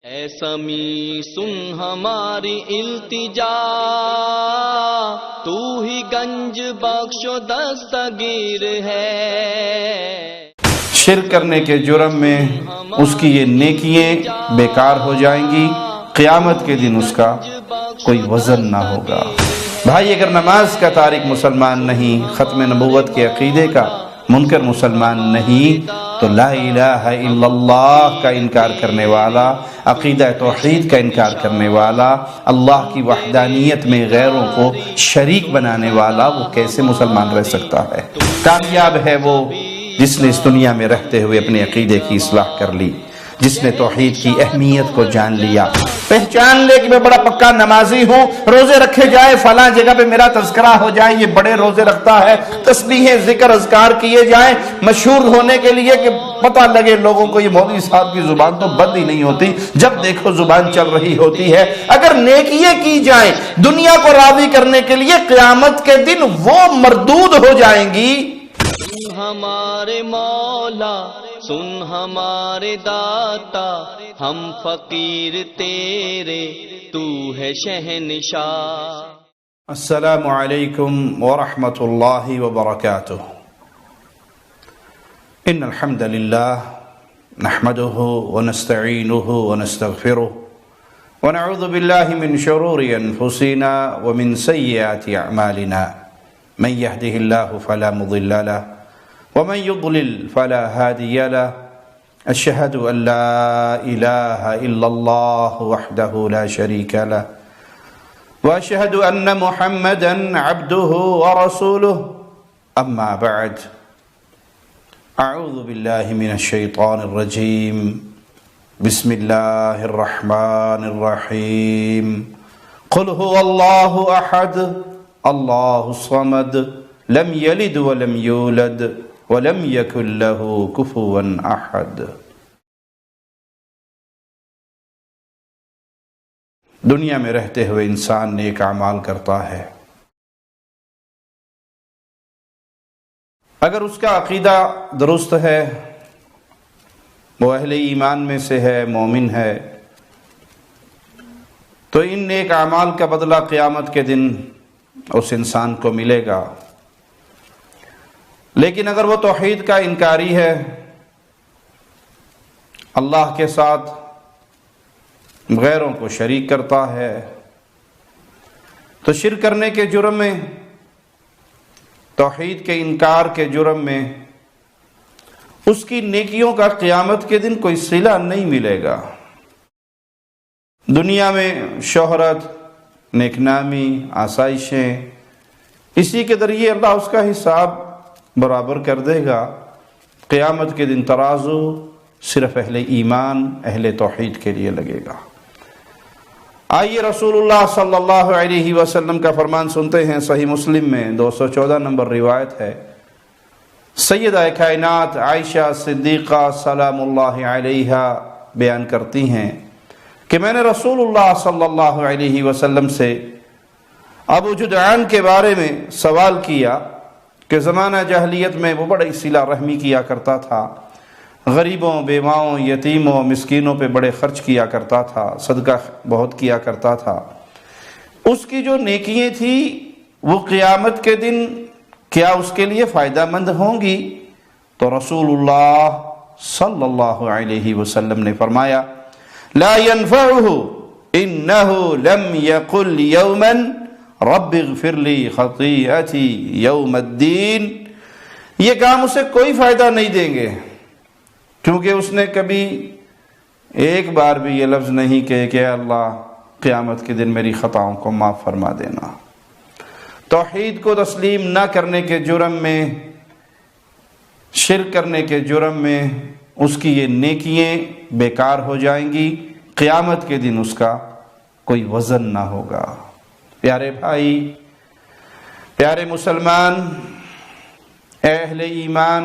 اے سمیع سن ہماری التجا، تو ہی گنج بخش و دستگیر ہے۔ شرک کرنے کے جرم میں اس کی یہ نیکیاں بیکار ہو جائیں گی، قیامت کے دن اس کا کوئی وزن نہ ہوگا۔ بھائی، اگر نماز کا تارک مسلمان نہیں، ختم نبوت کے عقیدے کا منکر مسلمان نہیں، تو لا الہ الا اللہ کا انکار کرنے والا، عقیدہ توحید کا انکار کرنے والا، اللہ کی وحدانیت میں غیروں کو شریک بنانے والا، وہ کیسے مسلمان رہ سکتا ہے؟ کامیاب ہے وہ جس نے اس دنیا میں رہتے ہوئے اپنے عقیدے کی اصلاح کر لی، جس نے توحید کی اہمیت کو جان لیا، پہچان لے کہ میں بڑا پکا نمازی ہوں، روزے رکھے جائے، فلاں جگہ پہ میرا تذکرہ ہو جائے یہ بڑے روزے رکھتا ہے، تسبیحیں ذکر اذکار کیے جائیں، مشہور ہونے کے لیے کہ پتہ لگے لوگوں کو یہ مولوی صاحب کی زبان تو بند ہی نہیں ہوتی، جب دیکھو زبان چل رہی ہوتی ہے۔ اگر نیکیاں کی جائیں دنیا کو راضی کرنے کے لیے، قیامت کے دن وہ مردود ہو جائیں گی۔ سن ہمارے مولا، سن ہمارے داتا، ہم فقیر تیرے، تو ہے شہنشاہ۔ السلام علیکم ورحمۃ اللہ وبرکاتہ۔ ان الحمد للہ نحمده ونستعینه ونستغفره ونعوذ باللہ من شرور انفسنا ومن سیئات اعمالنا، من يهده الله فلا مضل له ومن يضلل فلا هادي له، أشهد أن لا إله إلا الله وحده لا شريك له، وأشهد أن محمدا عبده ورسوله، أما بعد، أعوذ بالله من الشيطان الرجيم، بسم الله الرحمن الرحيم، قل هو الله أحد الله الصمد لم يلد ولم يولد وَلَمْ يَكُنْ لَهُ كُفُوًا أَحَدٌ۔ دنیا میں رہتے ہوئے انسان نیک اعمال کرتا ہے، اگر اس کا عقیدہ درست ہے، وہ اہل ایمان میں سے ہے، مومن ہے، تو ان نیک اعمال کا بدلہ قیامت کے دن اس انسان کو ملے گا۔ لیکن اگر وہ توحید کا انکاری ہے، اللہ کے ساتھ غیروں کو شریک کرتا ہے، تو شرک کرنے کے جرم میں، توحید کے انکار کے جرم میں اس کی نیکیوں کا قیامت کے دن کوئی صلہ نہیں ملے گا۔ دنیا میں شہرت، نیک نامی، آسائشیں، اسی کے ذریعے اللہ اس کا حساب برابر کر دے گا۔ قیامت کے دن ترازو صرف اہل ایمان، اہل توحید کے لیے لگے گا۔ آئیے رسول اللہ صلی اللہ علیہ وسلم کا فرمان سنتے ہیں، صحیح مسلم میں 214 نمبر روایت ہے، سیدہ کائنات عائشہ صدیقہ سلام اللہ علیہا بیان کرتی ہیں کہ میں نے رسول اللہ صلی اللہ علیہ وسلم سے ابو جدعان کے بارے میں سوال کیا کہ زمانہ جاہلیت میں وہ بڑی صلہ رحمی کیا کرتا تھا، غریبوں، بیواؤں، یتیموں، مسکینوں پہ بڑے خرچ کیا کرتا تھا، صدقہ بہت کیا کرتا تھا، اس کی جو نیکیاں تھی وہ قیامت کے دن کیا اس کے لیے فائدہ مند ہوں گی؟ تو رسول اللہ صلی اللہ علیہ وسلم نے فرمایا، لا ينفعه انه لم يقل يوما رب اغفر لی خطیئتی یوم الدین، یہ کام اسے کوئی فائدہ نہیں دیں گے کیونکہ اس نے کبھی ایک بار بھی یہ لفظ نہیں کہے کہ اللہ قیامت کے دن میری خطاؤں کو معاف فرما دینا۔ توحید کو تسلیم نہ کرنے کے جرم میں، شرک کرنے کے جرم میں اس کی یہ نیکیاں بیکار ہو جائیں گی، قیامت کے دن اس کا کوئی وزن نہ ہوگا۔ پیارے بھائی، پیارے مسلمان، اے اہل ایمان،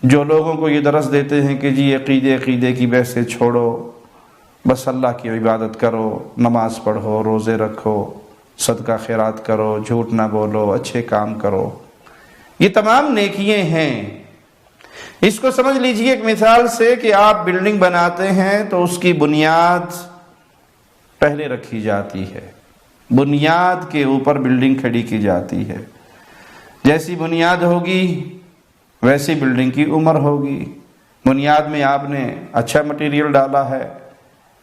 جو لوگوں کو یہ درس دیتے ہیں کہ جی عقیدے کی بحثیں چھوڑو، بس اللہ کی عبادت کرو، نماز پڑھو، روزے رکھو، صدقہ خیرات کرو، جھوٹ نہ بولو، اچھے کام کرو، یہ تمام نیکیاں ہیں، اس کو سمجھ لیجئے ایک مثال سے کہ آپ بلڈنگ بناتے ہیں تو اس کی بنیاد پہلے رکھی جاتی ہے، بنیاد کے اوپر بلڈنگ کھڑی کی جاتی ہے، جیسی بنیاد ہوگی ویسی بلڈنگ کی عمر ہوگی۔ بنیاد میں آپ نے اچھا مٹیریل ڈالا ہے،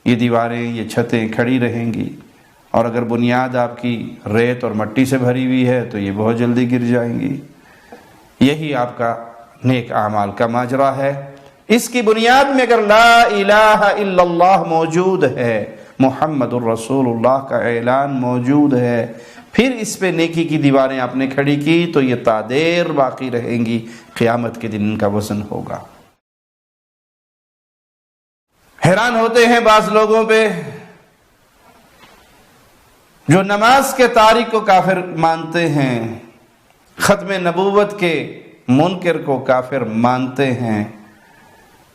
یہ دیواریں یہ چھتیں کھڑی رہیں گی، اور اگر بنیاد آپ کی ریت اور مٹی سے بھری ہوئی ہے تو یہ بہت جلدی گر جائیں گی۔ یہی آپ کا نیک اعمال کا ماجرا ہے۔ اس کی بنیاد میں اگر لا الہ الا اللہ موجود ہے، محمد الرسول اللہ کا اعلان موجود ہے، پھر اس پہ نیکی کی دیواریں آپ نے کھڑی کی تو یہ تا دیر باقی رہیں گی، قیامت کے دن ان کا وزن ہوگا۔ حیران ہوتے ہیں بعض لوگوں پہ جو نماز کے تارک کو کافر مانتے ہیں، ختم نبوت کے منکر کو کافر مانتے ہیں،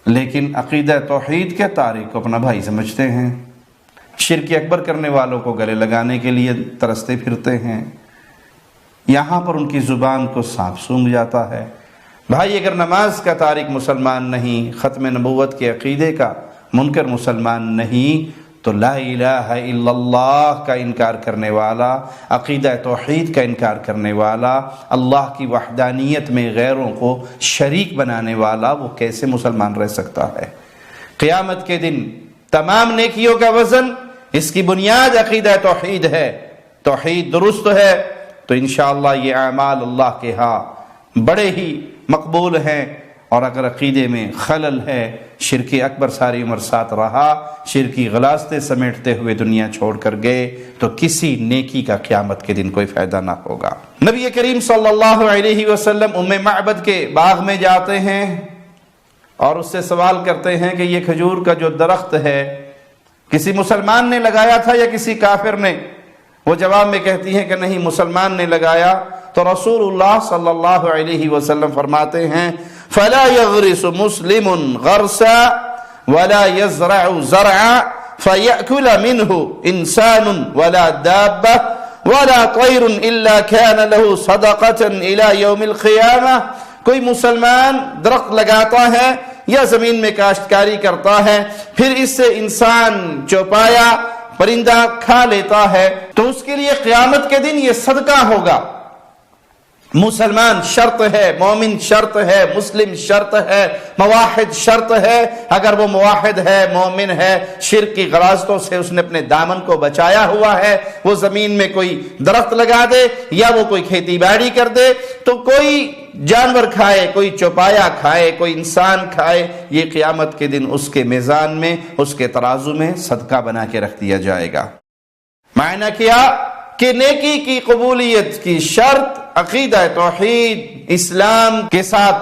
لیکن عقیدہ توحید کے تارک کو اپنا بھائی سمجھتے ہیں، شرک اکبر کرنے والوں کو گلے لگانے کے لیے ترستے پھرتے ہیں۔ یہاں پر ان کی زبان کو سانپ سونگھ جاتا ہے۔ بھائی اگر نماز کا تارک مسلمان نہیں، ختم نبوت کے عقیدے کا منکر مسلمان نہیں، تو لا الہ الا اللہ کا انکار کرنے والا، عقیدہ توحید کا انکار کرنے والا، اللہ کی وحدانیت میں غیروں کو شریک بنانے والا، وہ کیسے مسلمان رہ سکتا ہے؟ قیامت کے دن تمام نیکیوں کا وزن، اس کی بنیاد عقیدہ توحید ہے، توحید درست ہے تو انشاءاللہ یہ اعمال اللہ کے ہاں بڑے ہی مقبول ہیں، اور اگر عقیدے میں خلل ہے، شرک اکبر ساری عمر ساتھ رہا، شرکی غلاستے سمیٹتے ہوئے دنیا چھوڑ کر گئے، تو کسی نیکی کا قیامت کے دن کوئی فائدہ نہ ہوگا۔ نبی کریم صلی اللہ علیہ وسلم ام معبد کے باغ میں جاتے ہیں اور اس سے سوال کرتے ہیں کہ یہ کھجور کا جو درخت ہے کسی مسلمان نے لگایا تھا یا کسی کافر نے؟ وہ جواب میں کہتی ہیں کہ نہیں، مسلمان نے لگایا۔ تو رسول اللہ صلی اللہ علیہ وسلم فرماتے ہیں فَلَا يَغْرِسُ مُسْلِمٌ غَرْسًا وَلَا يَزْرَعُ زَرْعًا فَيَأْكُلَ مِنْهُ إِنسَانٌ وَلَا دَابَّةٌ وَلَا طَيْرٌ إِلَّا كَانَ لَهُ صَدَقَةً إِلَى يَوْمِ الْقِيَامَةِ۔ کوئی مسلمان درخت لگاتا ہے یا زمین میں کاشتکاری کرتا ہے، پھر اس سے انسان چوپایا پرندہ کھا لیتا ہے، تو اس کے لیے قیامت کے دن یہ صدقہ ہوگا۔ مسلمان شرط ہے، مومن شرط ہے، مسلم شرط ہے، موحد شرط ہے۔ اگر وہ موحد ہے، مومن ہے، شرک کی غلاظتوں سے اس نے اپنے دامن کو بچایا ہوا ہے، وہ زمین میں کوئی درخت لگا دے یا وہ کوئی کھیتی باڑی کر دے، تو کوئی جانور کھائے، کوئی چوپایا کھائے، کوئی انسان کھائے، یہ قیامت کے دن اس کے میزان میں، اس کے ترازو میں صدقہ بنا کے رکھ دیا جائے گا۔ معنی کیا کہ نیکی کی قبولیت کی شرط عقیدہ توحید، اسلام کے ساتھ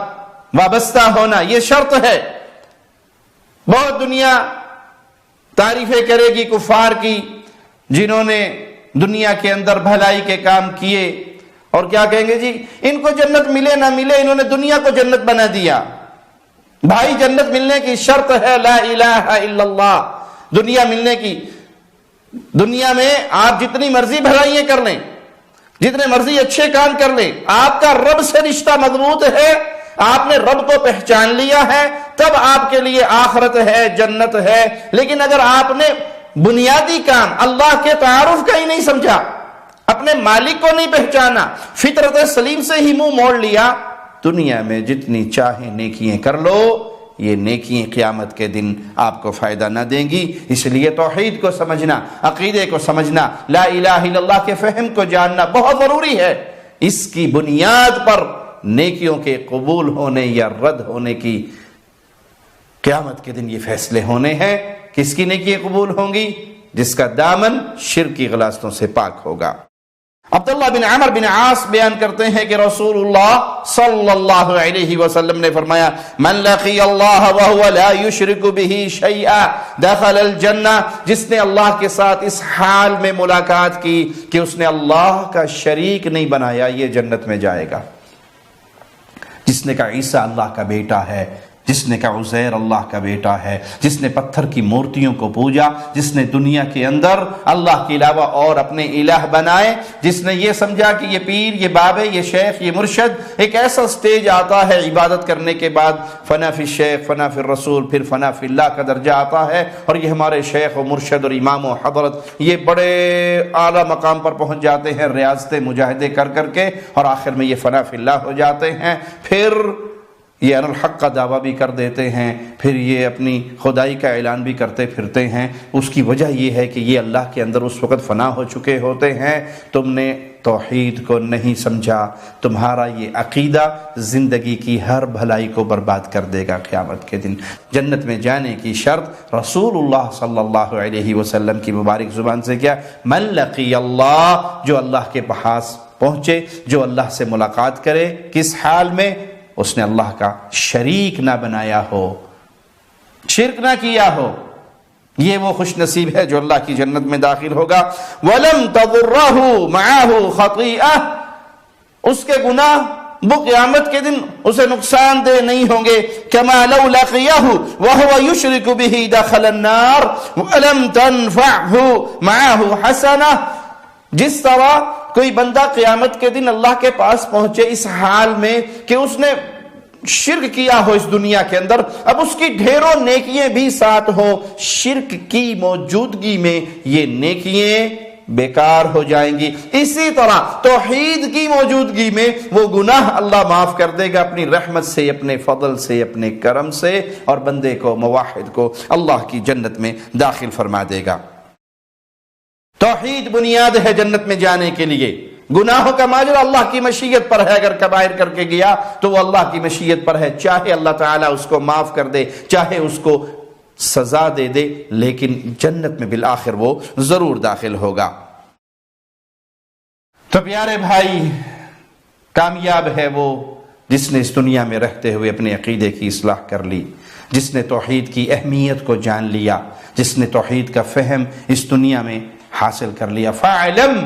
وابستہ ہونا، یہ شرط ہے۔ بہت دنیا تعریفیں کرے گی کفار کی، جنہوں نے دنیا کے اندر بھلائی کے کام کیے، اور کیا کہیں گے؟ جی ان کو جنت ملے نہ ملے، انہوں نے دنیا کو جنت بنا دیا۔ بھائی جنت ملنے کی شرط ہے لا الہ الا اللہ۔ دنیا ملنے کی، دنیا میں آپ جتنی مرضی بھلائیاں کر لیں، جتنے مرضی اچھے کام کر لیں، آپ کا رب سے رشتہ مضبوط ہے، آپ نے رب کو پہچان لیا ہے، تب آپ کے لیے آخرت ہے، جنت ہے۔ لیکن اگر آپ نے بنیادی کام اللہ کے تعارف کا ہی نہیں سمجھا، اپنے مالک کو نہیں پہچانا، فطرت سلیم سے ہی منہ موڑ لیا، دنیا میں جتنی چاہے نیکیاں کر لو، یہ نیکیاں قیامت کے دن آپ کو فائدہ نہ دیں گی۔ اس لیے توحید کو سمجھنا، عقیدے کو سمجھنا، لا الہ الا اللہ کے فہم کو جاننا بہت ضروری ہے۔ اس کی بنیاد پر نیکیوں کے قبول ہونے یا رد ہونے کی قیامت کے دن یہ فیصلے ہونے ہیں۔ کس کی نیکیاں قبول ہوں گی؟ جس کا دامن شرک کی غلاظتوں سے پاک ہوگا۔ عبداللہ بن عمر بن عاص بیان کرتے ہیں کہ رسول اللہ صلی اللہ علیہ وسلم نے فرمایا من لقی اللہ وهو لا يشرک به شیئا دخل الجنہ، جس نے اللہ کے ساتھ اس حال میں ملاقات کی کہ اس نے اللہ کا شریک نہیں بنایا، یہ جنت میں جائے گا۔ جس نے کہا عیسیٰ اللہ کا بیٹا ہے، جس نے کہا عزیر اللہ کا بیٹا ہے، جس نے پتھر کی مورتیوں کو پوجا، جس نے دنیا کے اندر اللہ کے علاوہ اور اپنے الہ بنائے، جس نے یہ سمجھا کہ یہ پیر، یہ بابے، یہ شیخ، یہ مرشد ایک ایسا سٹیج آتا ہے عبادت کرنے کے بعد فنا فی الشیخ، فنا فی الرسول، پھر فنا فی اللہ کا درجہ آتا ہے، اور یہ ہمارے شیخ و مرشد اور امام و حضرت یہ بڑے اعلیٰ مقام پر پہنچ جاتے ہیں ریاضتیں مجاہدے کر کر کے، اور آخر میں یہ فنا فی اللہ ہو جاتے ہیں، پھر یہ ان الحق کا دعویٰ بھی کر دیتے ہیں، پھر یہ اپنی خدائی کا اعلان بھی کرتے پھرتے ہیں۔ اس کی وجہ یہ ہے کہ یہ اللہ کے اندر اس وقت فنا ہو چکے ہوتے ہیں۔ تم نے توحید کو نہیں سمجھا، تمہارا یہ عقیدہ زندگی کی ہر بھلائی کو برباد کر دے گا قیامت کے دن۔ جنت میں جانے کی شرط رسول اللہ صلی اللہ علیہ وسلم کی مبارک زبان سے کیا؟ من لقی اللہ، جو اللہ کے پاس پہنچے، جو اللہ سے ملاقات کرے، کس حال میں؟ اس نے اللہ کا شریک نہ بنایا ہو، شرک نہ کیا ہو، یہ وہ خوش نصیب ہے جو اللہ کی جنت میں داخل ہوگا۔ وَلَمْ تَضُرَّهُ مَعَهُ خَطِيئَةٌ، اس کے گناہ وہ قیامت کے دن اسے نقصان دہ نہیں ہوں گے۔ كَمَا لَوْ لَقِيَهُ وَهُوَ يُشْرِكُ بِهِ دَخَلَ النَّارِ وَلَمْ تَنْفَعْهُ مَعَهُ حَسَنَةٌ، جس طرح کوئی بندہ قیامت کے دن اللہ کے پاس پہنچے اس حال میں کہ اس نے شرک کیا ہو اس دنیا کے اندر، اب اس کی ڈھیروں نیکیاں بھی ساتھ ہو، شرک کی موجودگی میں یہ نیکیاں بیکار ہو جائیں گی۔ اسی طرح توحید کی موجودگی میں وہ گناہ اللہ معاف کر دے گا اپنی رحمت سے، اپنے فضل سے، اپنے کرم سے، اور بندے کو، موحد کو اللہ کی جنت میں داخل فرما دے گا۔ توحید بنیاد ہے جنت میں جانے کے لیے۔ گناہوں کا ماجرا اللہ کی مشیت پر ہے، اگر کبائر کر کے گیا تو وہ اللہ کی مشیت پر ہے، چاہے اللہ تعالیٰ اس کو معاف کر دے، چاہے اس کو سزا دے دے، لیکن جنت میں بالآخر وہ ضرور داخل ہوگا۔ تو پیارے بھائی، کامیاب ہے وہ جس نے اس دنیا میں رہتے ہوئے اپنے عقیدے کی اصلاح کر لی، جس نے توحید کی اہمیت کو جان لیا، جس نے توحید کا فہم اس دنیا میں حاصل کر لیا۔ فَعْلَمْ،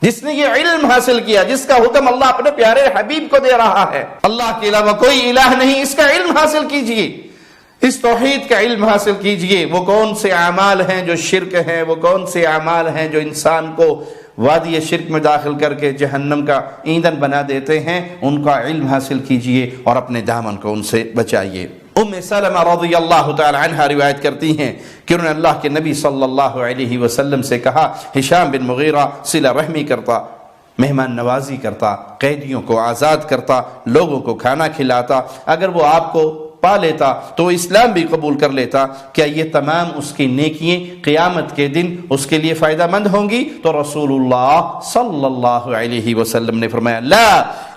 جس نے یہ علم حاصل کیا، جس کا حکم اللہ اپنے پیارے حبیب کو دے رہا ہے، اللہ کے علاوہ کوئی الہ نہیں، اس کا علم حاصل کیجئے، اس توحید کا علم حاصل کیجئے۔ وہ کون سے اعمال ہیں جو شرک ہیں، وہ کون سے اعمال ہیں جو انسان کو وادی شرک میں داخل کر کے جہنم کا ایندھن بنا دیتے ہیں، ان کا علم حاصل کیجئے اور اپنے دامن کو ان سے بچائیے۔ ام سلمہ رضی اللہ تعالی عنہ روایت کرتی ہیں کہ انہوں نے اللہ کے نبی صلی اللہ علیہ وسلم سے کہا، ہشام بن مغیرہ صلہ رحمی کرتا، مہمان نوازی کرتا، قیدیوں کو آزاد کرتا، لوگوں کو کھانا کھلاتا، اگر وہ آپ کو پا لیتا تو اسلام بھی قبول کر لیتا، کیا یہ تمام اس کی نیکیاں قیامت کے دن اس کے لیے فائدہ مند ہوں گی؟ تو رسول اللہ صلی اللہ علیہ وسلم نے فرمایا، لا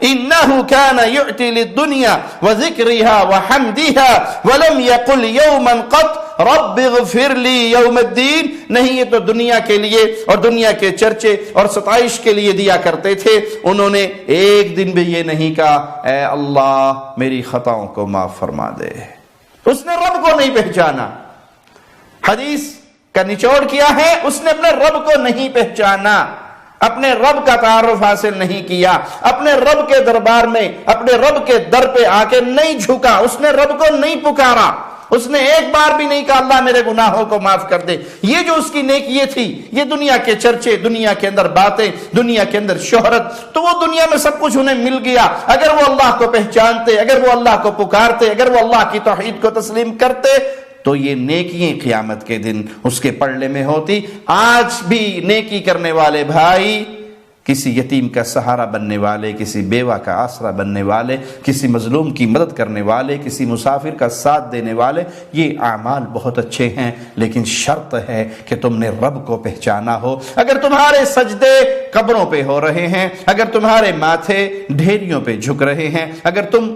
انہو کان یعطی للدنیا وذکرها وحمدها ولم یقل یوما قط رب اغفر لی یوم الدین، نہیں یہ تو دنیا کے لیے اور دنیا کے چرچے اور ستائش کے لیے دیا کرتے تھے، انہوں نے ایک دن بھی یہ نہیں کہا اے اللہ میری خطاؤں کو معاف فرما دے۔ اس نے رب کو نہیں پہچانا، حدیث کا نچوڑ کیا ہے، اس نے اپنے رب کو نہیں پہچانا، اپنے رب کا تعارف حاصل نہیں کیا، اپنے رب کے دربار میں، اپنے رب کے در پہ آ کے نہیں جھکا، اس نے رب کو نہیں پکارا، اس نے ایک بار بھی نہیں کہا اللہ میرے گناہوں کو معاف کر دے۔ یہ جو اس کی نیکی تھی، یہ دنیا کے چرچے، دنیا کے اندر باتیں، دنیا کے اندر شہرت، تو وہ دنیا میں سب کچھ انہیں مل گیا۔ اگر وہ اللہ کو پہچانتے، اگر وہ اللہ کو پکارتے، اگر وہ اللہ کی توحید کو تسلیم کرتے تو یہ نیکیاں قیامت کے دن اس کے پلڑے میں ہوتی۔ آج بھی نیکی کرنے والے بھائی، کسی یتیم کا سہارا بننے والے، کسی بیوہ کا آسرا بننے والے، کسی مظلوم کی مدد کرنے والے، کسی مسافر کا ساتھ دینے والے، یہ اعمال بہت اچھے ہیں، لیکن شرط ہے کہ تم نے رب کو پہچانا ہو۔ اگر تمہارے سجدے قبروں پہ ہو رہے ہیں، اگر تمہارے ماتھے ڈھیریوں پہ جھک رہے ہیں، اگر تم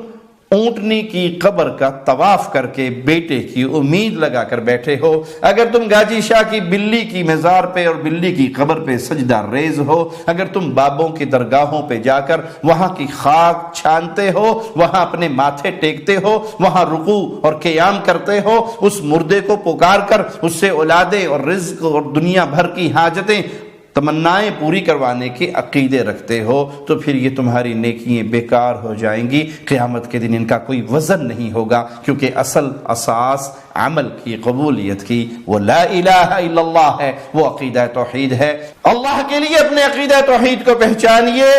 اونٹنی کی قبر کا طواف کر کے بیٹے کی امید لگا کر بیٹھے ہو، اگر تم گاجی شاہ کی بلی کی مزار پہ اور بلی کی قبر پہ سجدہ ریز ہو، اگر تم بابوں کی درگاہوں پہ جا کر وہاں کی خاک چھانتے ہو، وہاں اپنے ماتھے ٹیکتے ہو، وہاں رکوع اور قیام کرتے ہو، اس مردے کو پکار کر اس سے اولادیں اور رزق اور دنیا بھر کی حاجتیں تمنائیں پوری کروانے کے عقیدے رکھتے ہو تو پھر یہ تمہاری نیکیاں بیکار ہو جائیں گی، قیامت کے دن ان کا کوئی وزن نہیں ہوگا، کیونکہ اصل اساس عمل کی قبولیت کی وہ لا الہ الا اللہ ہے، وہ عقیدہ توحید ہے۔ اللہ کے لیے اپنے عقیدہ توحید کو پہچانیے،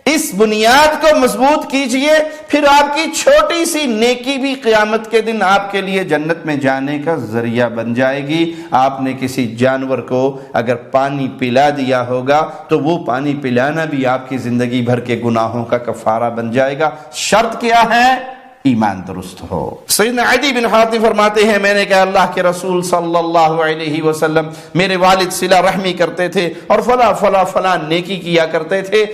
اس بنیاد کو مضبوط کیجئے، پھر آپ کی چھوٹی سی نیکی بھی قیامت کے دن آپ کے لیے جنت میں جانے کا ذریعہ بن جائے گی۔ آپ نے کسی جانور کو اگر پانی پلا دیا ہوگا تو وہ پانی پلانا بھی آپ کی زندگی بھر کے گناہوں کا کفارہ بن جائے گا۔ شرط کیا ہے؟ ایمان درست ہو۔ سیدنا عدی بن حاتم فرماتے ہیں میں نے کہا اللہ کے رسول صلی اللہ علیہ وسلم میرے والد صلہ رحمی کرتے تھے اور فلاں فلاں فلاں نیکی کیا کرتے تھے،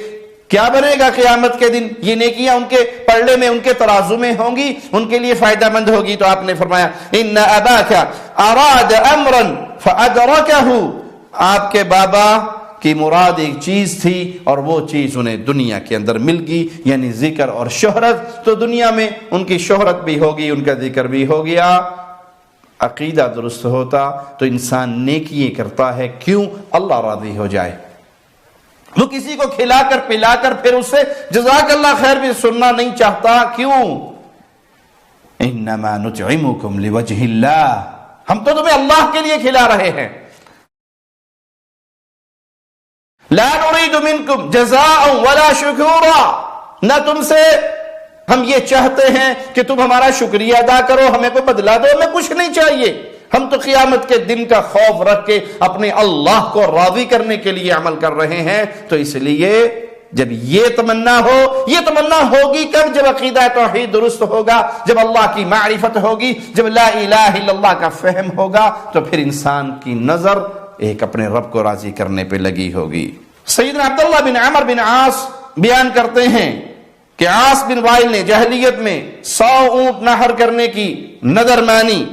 کیا بنے گا قیامت کے دن؟ یہ نیکیاں ان کے پلڑے میں، ان کے ترازو میں ہوں گی، ان کے لیے فائدہ مند ہوگی؟ تو آپ نے فرمایا ان اباک اراد امرا فادرکہ، آپ کے بابا کی مراد ایک چیز تھی اور وہ چیز انہیں دنیا کے اندر مل گئی، یعنی ذکر اور شہرت، تو دنیا میں ان کی شہرت بھی ہوگی، ان کا ذکر بھی ہو گیا۔ عقیدہ درست ہوتا تو انسان نیکیاں کرتا ہے، کیوں؟ اللہ راضی ہو جائے۔ وہ کسی کو کھلا کر پلا کر پھر اس سے جزاک اللہ خیر بھی سننا نہیں چاہتا، کیوں؟ انما نطعمکم لوجہ اللہ، ہم تو تمہیں اللہ کے لیے کھلا رہے ہیں۔ لا نريد منکم جزاء ولا شکورا، نہ تم سے ہم یہ چاہتے ہیں کہ تم ہمارا شکریہ ادا کرو، ہمیں کوئی بدلہ دو، ہمیں کچھ نہیں چاہیے۔ ہم تو قیامت کے دن کا خوف رکھ کے اپنے اللہ کو راضی کرنے کے لیے عمل کر رہے ہیں۔ تو اس لیے جب یہ تمنا ہو، یہ تمنا ہوگی کب؟ جب عقیدہ توحید درست ہوگا، جب اللہ کی معرفت ہوگی، جب لا الہ الا اللہ کا فہم ہوگا، تو پھر انسان کی نظر ایک اپنے رب کو راضی کرنے پہ لگی ہوگی۔ سیدنا عبداللہ بن عمر بن عاص بیان کرتے ہیں کہ عاص بن وائل نے جاہلیت میں 100 اونٹ نہر کرنے کی نذر مانی،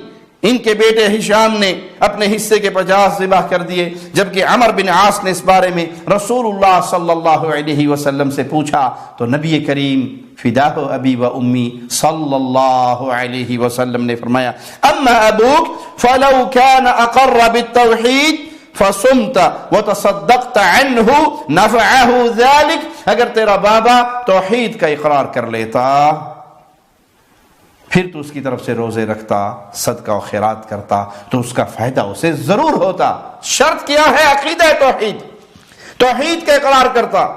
ان کے بیٹے ہشام نے اپنے حصے کے 50 ذبح کر دیے، جبکہ عمر بن عاص نے اس بارے میں رسول اللہ صلی اللہ علیہ وسلم سے پوچھا تو نبی کریم فداہ ابی و امی صلی اللہ علیہ وسلم نے فرمایا اما ابوک فلو كان اقر بالتوحید فصمت وتصدقت عنہ نفعہ ذلك، اگر تیرا بابا توحید کا اقرار کر لیتا پھر تو اس کی طرف سے روزے رکھتا، صدقہ و خیرات کرتا تو اس کا فائدہ اسے ضرور ہوتا۔ شرط کیا ہے؟ عقیدہ توحید، توحید کا اقرار کرتا۔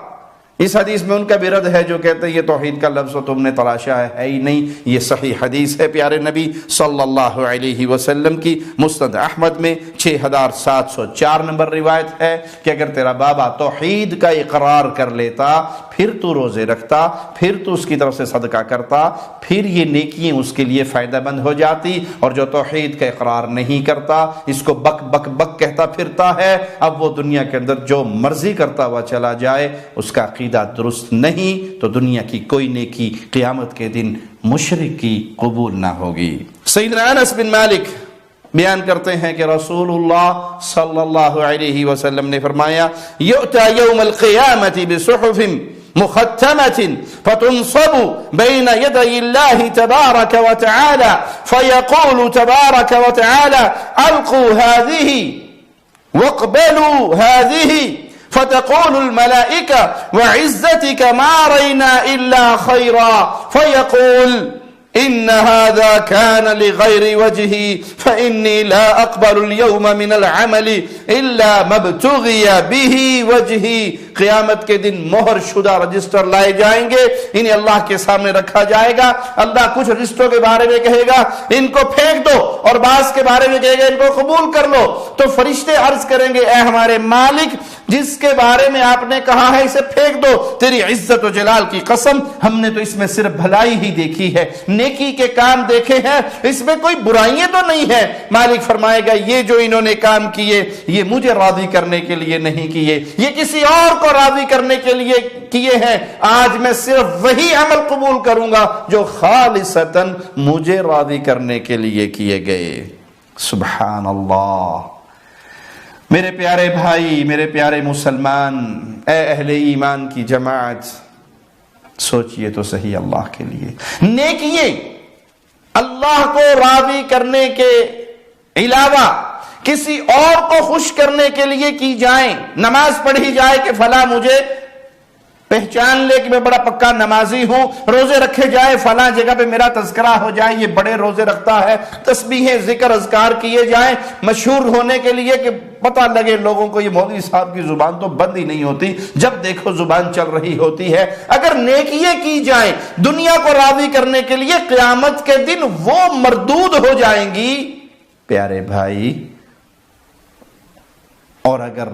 اس حدیث میں ان کا بھی رد ہے جو کہتے ہیں یہ توحید کا لفظ تم نے تراشا ہے ہی نہیں، یہ صحیح حدیث ہے پیارے نبی صلی اللہ علیہ وسلم کی۔ مسند احمد میں 6704 نمبر روایت ہے کہ اگر تیرا بابا توحید کا اقرار کر لیتا پھر تو روزے رکھتا، پھر تو اس کی طرف سے صدقہ کرتا، پھر یہ نیکیاں اس کے لیے فائدہ مند ہو جاتی۔ اور جو توحید کا اقرار نہیں کرتا، اس کو بک بک بک کہتا پھرتا ہے، اب وہ دنیا کے اندر جو مرضی کرتا ہوا چلا جائے، اس کا عقیدہ درست نہیں تو دنیا کی کوئی نیکی قیامت کے دن مشرک کی قبول نہ ہوگی۔ سیدنا انس بن مالک بیان کرتے ہیں کہ رسول اللہ صلی اللہ علیہ وسلم نے فرمایا یؤتی یوم القیامت بصحف مختمة فتنصب بين يدي الله تبارك وتعالى فيقول تبارك وتعالى ألقوا هذه واقبلوا هذه فتقول الملائكة وعزتك ما رينا إلا خيرا فيقول إن هذا كان لغير وجهي فإني لا أقبل اليوم من العمل إلا ما ابتغي به وجهي۔ قیامت کے دن مہر شدہ رجسٹر لائے جائیں گے، انہیں اللہ کے سامنے رکھا جائے گا، اللہ کچھ رجسٹروں کے بارے میں کہے گا ان کو پھینک دو، اور بعض کے بارے میں کہے گا ان کو قبول کر لو۔ تو فرشتے عرض کریں گے اے ہمارے مالک، جس کے بارے میں آپ نے کہا ہے اسے پھینک دو، تیری عزت و جلال کی قسم ہم نے تو اس میں صرف بھلائی ہی دیکھی ہے، نیکی کے کام دیکھے ہیں، اس میں کوئی برائیاں تو نہیں ہے۔ مالک فرمائے گا یہ جو انہوں نے کام کیے یہ مجھے راضی کرنے کے لیے نہیں کیے، یہ کسی اور کو راضی کرنے کے لیے کیے ہیں، آج میں صرف وہی عمل قبول کروں گا جو خالصتاً مجھے راضی کرنے کے لیے کیے گئے۔ سبحان اللہ۔ میرے پیارے بھائی، میرے پیارے مسلمان، اے اہل ایمان کی جماعت، سوچئے تو صحیح اللہ کے لیے نیکیے اللہ کو راضی کرنے کے علاوہ کسی اور کو خوش کرنے کے لیے کی جائیں. نماز پڑھی جائے کہ فلاں مجھے پہچان لے کہ میں بڑا پکا نمازی ہوں. روزے رکھے جائے فلاں جگہ پہ میرا تذکرہ ہو جائے یہ بڑے روزے رکھتا ہے. تسبیحیں ذکر اذکار کیے جائیں مشہور ہونے کے لیے کہ پتہ لگے لوگوں کو یہ مولوی صاحب کی زبان تو بند ہی نہیں ہوتی, جب دیکھو زبان چل رہی ہوتی ہے. اگر نیکیاں کی جائیں دنیا کو راضی کرنے کے لیے, قیامت کے دن وہ مردود ہو جائیں گی پیارے بھائی. اور اگر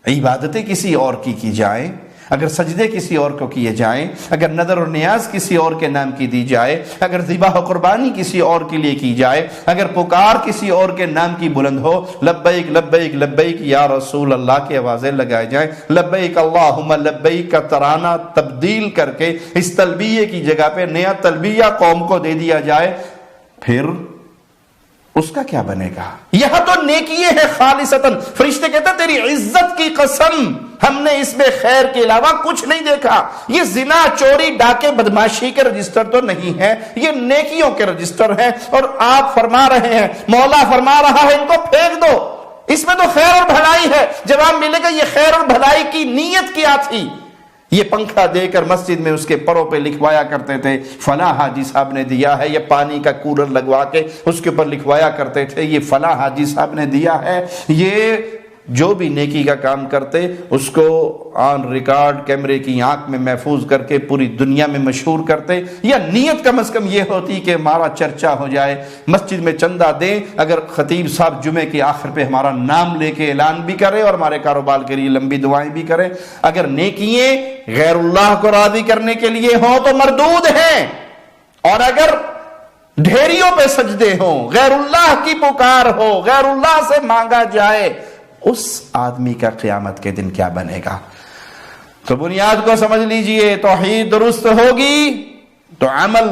عبادتیں کسی اور کی جائیں, اگر سجدے کسی اور کو کیے جائیں, اگر نظر و نیاز کسی اور کے نام کی دی جائے, اگر ذبح و قربانی کسی اور کے لیے کی جائے, اگر پکار کسی اور کے نام کی بلند ہو, لبیک لبیک لبیک یا رسول اللہ کی آوازیں لگائے جائیں, لبیک اللہم لبیک کا ترانہ تبدیل کر کے اس تلبیہ کی جگہ پہ نیا تلبیہ قوم کو دے دیا جائے, پھر اس کا کیا بنے گا؟ یہاں تو نیکیے ہے خالصتاً. فرشتے کہتے ہیں تیری عزت کی قسم ہم نے اس میں خیر کے علاوہ کچھ نہیں دیکھا. یہ زنا چوری ڈاکے بدماشی کے رجسٹر تو نہیں ہے, یہ نیکیوں کے رجسٹر ہیں. اور آپ فرما رہے ہیں, مولا فرما رہا ہے ان کو پھینک دو, اس میں تو خیر اور بھلائی ہے. جواب ملے گا یہ خیر اور بھلائی کی نیت کیا تھی. یہ پنکھا دے کر مسجد میں اس کے پروں پہ لکھوایا کرتے تھے فلاں حاجی صاحب نے دیا ہے, یہ پانی کا کولر لگوا کے اس کے اوپر لکھوایا کرتے تھے یہ فلاں حاجی صاحب نے دیا ہے. یہ جو بھی نیکی کا کام کرتے اس کو آن ریکارڈ کیمرے کی آنکھ میں محفوظ کر کے پوری دنیا میں مشہور کرتے, یا نیت کم از کم یہ ہوتی کہ ہمارا چرچا ہو جائے, مسجد میں چندہ دیں, اگر خطیب صاحب جمعے کے آخر پہ ہمارا نام لے کے اعلان بھی کرے اور ہمارے کاروبار کے لیے لمبی دعائیں بھی کرے. اگر نیکییں غیر اللہ کو راضی کرنے کے لیے ہوں تو مردود ہیں, اور اگر ڈھیریوں پہ سجدے ہوں, غیر اللہ کی پکار ہو, غیر اللہ سے مانگا جائے, اس آدمی کا قیامت کے دن کیا بنے گا؟ تو بنیاد کو سمجھ لیجئے, توحید درست ہوگی تو عمل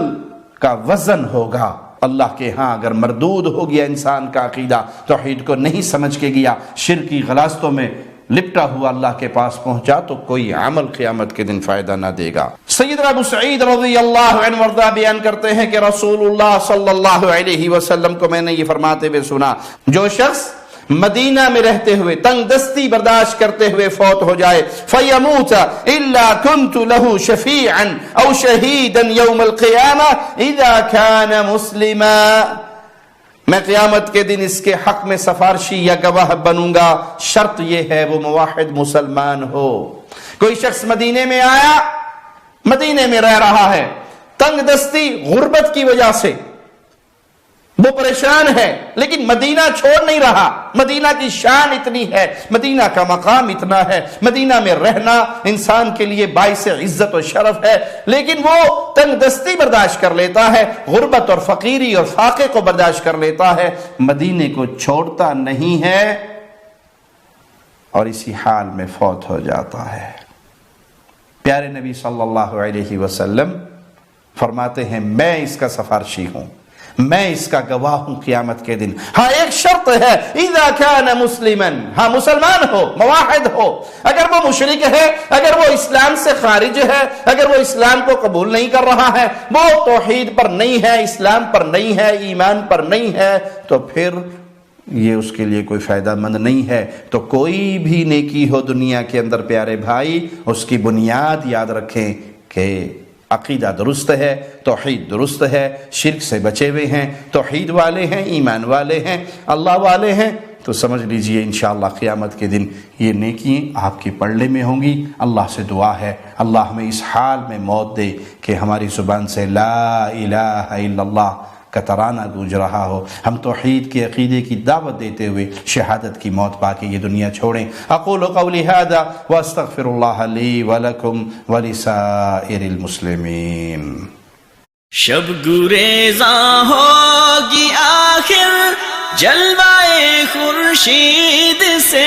کا وزن ہوگا. اللہ کے ہاں اگر مردود ہو گیا انسان کا عقیدہ, توحید کو نہیں سمجھ کے گیا, شرکی غلاستوں میں لپٹا ہوا اللہ کے پاس پہنچا, تو کوئی عمل قیامت کے دن فائدہ نہ دے گا. سیدنا ابو سعید رضی اللہ عنہ وارضہ بیان کرتے ہیں کہ رسول اللہ صلی اللہ علیہ وسلم کو میں نے یہ فرماتے ہوئے سنا, جو شخص مدینہ میں رہتے ہوئے تنگ دستی برداشت کرتے ہوئے فوت ہو جائے, فَيَمُوتَ إِلَّا كُنْتُ لَهُ شَفِيعًا أَوْ شَهِيدًا يَوْمَ الْقِيَامَةِ إِذَا كَانَ مُسْلِمًا, میں قیامت کے دن اس کے حق میں سفارشی یا گواہ بنوں گا, شرط یہ ہے وہ موحد مسلمان ہو. کوئی شخص مدینے میں آیا, مدینے میں رہ رہا ہے, تنگ دستی غربت کی وجہ سے وہ پریشان ہے, لیکن مدینہ چھوڑ نہیں رہا. مدینہ کی شان اتنی ہے, مدینہ کا مقام اتنا ہے, مدینہ میں رہنا انسان کے لیے باعث عزت و شرف ہے, لیکن وہ تنگ دستی برداشت کر لیتا ہے, غربت اور فقیری اور فاقے کو برداشت کر لیتا ہے, مدینے کو چھوڑتا نہیں ہے, اور اسی حال میں فوت ہو جاتا ہے. پیارے نبی صلی اللہ علیہ وسلم فرماتے ہیں میں اس کا سفارشی ہوں, میں اس کا گواہ ہوں قیامت کے دن. ہاں ایک شرط ہے, اذا کان مسلما, ہاں مسلمان ہو, موحد ہو. اگر وہ مشرک ہے, اگر وہ اسلام سے خارج ہے, اگر وہ اسلام کو قبول نہیں کر رہا ہے, وہ توحید پر نہیں ہے, اسلام پر نہیں ہے, ایمان پر نہیں ہے, تو پھر یہ اس کے لیے کوئی فائدہ مند نہیں ہے. تو کوئی بھی نیکی ہو دنیا کے اندر پیارے بھائی, اس کی بنیاد یاد رکھیں کہ عقیدہ درست ہے, توحید درست ہے, شرک سے بچے ہوئے ہیں, توحید والے ہیں, ایمان والے ہیں, اللہ والے ہیں, تو سمجھ لیجئے انشاءاللہ قیامت کے دن یہ نیکیاں آپ کی پلڑے میں ہوں گی. اللہ سے دعا ہے اللہ ہمیں اس حال میں موت دے کہ ہماری زبان سے لا الہ الا اللہ کا ترانہ گونج رہا ہو, ہم توحید کے عقیدے کی دعوت دیتے ہوئے شہادت کی موت پا کے یہ دنیا چھوڑیں. اقول قولی ھذا واستغفر اللہ لی ولکم ولسائر المسلمین. شب گریزاں ہوگی آخر جلوائے خورشید سے,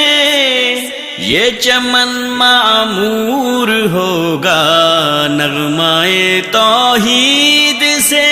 یہ چمن معمور ہوگا نغمہ توحید سے.